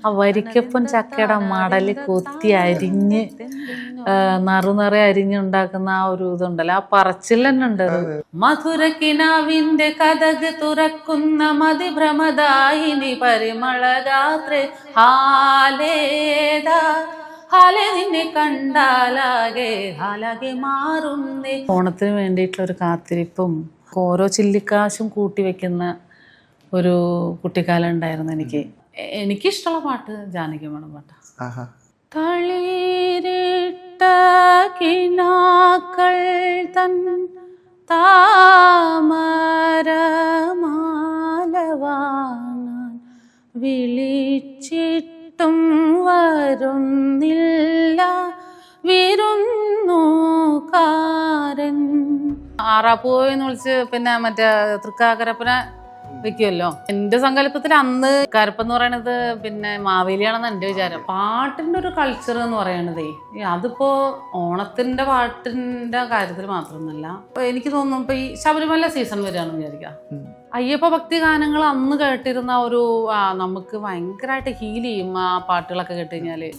ആ വരിക്കപ്പം ചക്കയുടെ മടല് കൊത്തി അരിഞ്ഞ് നറുനിറ അരിഞ്ഞുണ്ടാക്കുന്ന ആ ഒരു ഇതുണ്ടല്ലോ, ആ പറച്ചിൽ തന്നെ ഉണ്ട്. മധുരക്കിനാവിന്റെ കഥക് തുറക്കുന്ന മതിഭ്രമദായിനി പരിമളഗാത്രേ ഹാലേദാ ഹാലെ നിന്നെ കണ്ടാലാകെ ഹാലാകെ മാറുന്നേ. ഓണത്തിന് വേണ്ടിയിട്ടുള്ള ഒരു കാത്തിരിപ്പും ഓരോ ചില്ലിക്കാശും കൂട്ടി വെക്കുന്ന ഒരു കുട്ടിക്കാലം ഉണ്ടായിരുന്നു എനിക്ക്. എനിക്കിഷ്ടമുള്ള പാട്ട് ജാനകി അമ്മയുടെ പാട്ടാ. തളിരിട്ട കിനാക്കൾ തൻ താമരമാലവാനാൻ വിളിച്ചിട്ടും വരുന്നില്ല വിരുന്നുകാരൻ. ആറാപ്പൂവെന്ന് വിളിച്ച് പിന്നെ മറ്റേ തൃക്കാക്കരപ്പനെ വെക്കുമല്ലോ. എന്റെ സങ്കല്പത്തിൽ അന്ന് കരപ്പം എന്ന് പറയണത് പിന്നെ മാവേലിയാണെന്ന് എന്റെ വിചാരം. പാട്ടിന്റെ ഒരു കൾച്ചർ എന്ന് പറയണതേ അതിപ്പോ ഓണത്തിന്റെ പാട്ടിന്റെ കാര്യത്തിൽ മാത്രമൊന്നുമല്ല. എനിക്ക് തോന്നുന്നു ഇപ്പൊ ഈ ശബരിമല സീസൺ വരികയാണെന്ന് വിചാരിക്കാം. അയ്യപ്പ ഭക്തി ഗാനങ്ങൾ അന്ന് കേട്ടിരുന്ന ഒരു നമുക്ക് ഭയങ്കരമായിട്ട് ഹീൽ ചെയ്യും ആ പാട്ടുകളൊക്കെ കേട്ട് കഴിഞ്ഞാല്.